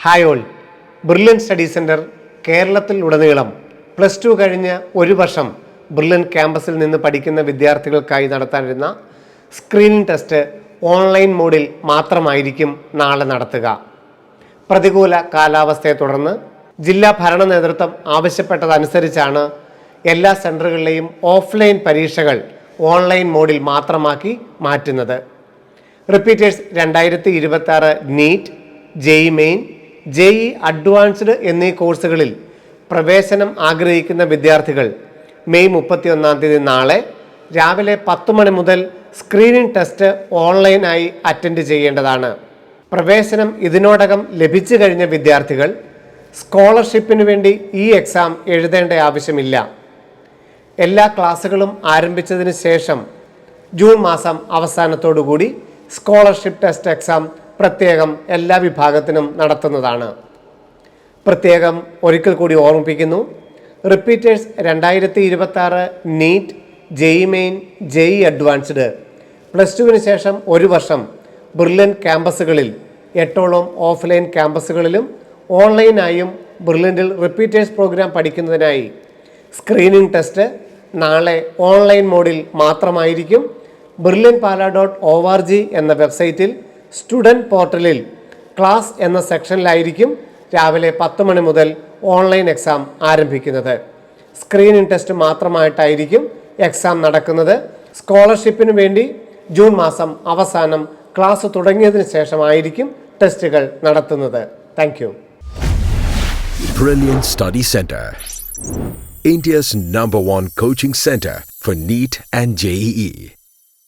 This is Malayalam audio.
Hi all. Brilliant study centre കേരളത്തിൽ ഉടനീളം +2 കഴിഞ്ഞ് ഒരു വർഷം ബ്രില്യൻ ക്യാമ്പസിൽ നിന്ന് പഠിക്കുന്ന വിദ്യാർത്ഥികൾക്കായി നടത്താനിരുന്ന സ്ക്രീനിംഗ് ടെസ്റ്റ് ഓൺലൈൻ മോഡിൽ മാത്രമായിരിക്കും നാളെ നടത്തുക. പ്രതികൂല കാലാവസ്ഥയെ തുടർന്ന് ജില്ലാ ഭരണ നേതൃത്വം ആവശ്യപ്പെട്ടതനുസരിച്ചാണ് എല്ലാ സെൻറ്ററുകളിലെയും ഓഫ്ലൈൻ പരീക്ഷകൾ ഓൺലൈൻ മോഡിൽ മാത്രമാക്കി മാറ്റുന്നത്. Repeaters 2026 NEET, JEE main, JEE advanced എന്നീ കോഴ്സുകളിൽ പ്രവേശനം ആഗ്രഹിക്കുന്ന വിദ്യാർത്ഥികൾ മെയ് 31 നാളെ രാവിലെ 10 മണി മുതൽ സ്ക്രീനിംഗ് ടെസ്റ്റ് ഓൺലൈനായി അറ്റൻഡ് ചെയ്യേണ്ടതാണ്. പ്രവേശനം ഇതിനോടകം ലഭിച്ചു കഴിഞ്ഞ വിദ്യാർത്ഥികൾ സ്കോളർഷിപ്പിന് വേണ്ടി ഈ എക്സാം എഴുതേണ്ട ആവശ്യമില്ല. എല്ലാ ക്ലാസ്സുകളും ആരംഭിച്ചതിന് ശേഷം ജൂൺ മാസം അവസാനത്തോടുകൂടി സ്കോളർഷിപ്പ് ടെസ്റ്റ് എക്സാം പ്രത്യേകം എല്ലാ വിഭാഗത്തിനും നടത്തുന്നതാണ്. പ്രത്യേകം ഒരിക്കൽ കൂടി ഓർമ്മിപ്പിക്കുന്നു, repeaters 2026 NEET, JEE main, JEE advanced +2 ശേഷം ഒരു വർഷം ബ്രില്യൻ ക്യാമ്പസുകളിൽ 8ഓളം ഓഫ്ലൈൻ ക്യാമ്പസുകളിലും ഓൺലൈനായും ബ്രില്യൻറ്റിൽ റിപ്പീറ്റേഴ്സ് പ്രോഗ്രാം പഠിക്കുന്നതിനായി സ്ക്രീനിംഗ് ടെസ്റ്റ് നാളെ ഓൺലൈൻ മോഡിൽ മാത്രമായിരിക്കും. brilliantpala.org എന്ന വെബ്സൈറ്റിൽ സ്റ്റുഡൻറ്റ് പോർട്ടലിൽ ക്ലാസ് എന്ന സെക്ഷനിലായിരിക്കും രാവിലെ 10 മണി മുതൽ ഓൺലൈൻ എക്സാം ആരംഭിക്കുന്നത്. സ്ക്രീനിംഗ് ടെസ്റ്റ് മാത്രമായിട്ടായിരിക്കും എക്സാം നടക്കുന്നത്. സ്കോളർഷിപ്പിന് വേണ്ടി ജൂൺ മാസം അവസാനം ക്ലാസ് തുടങ്ങിയതിന് ശേഷമായിരിക്കും ടെസ്റ്റുകൾ നടത്തുന്നത്. Thank you. Brilliant Study Center, India's #1 coaching center for NEET and JEE.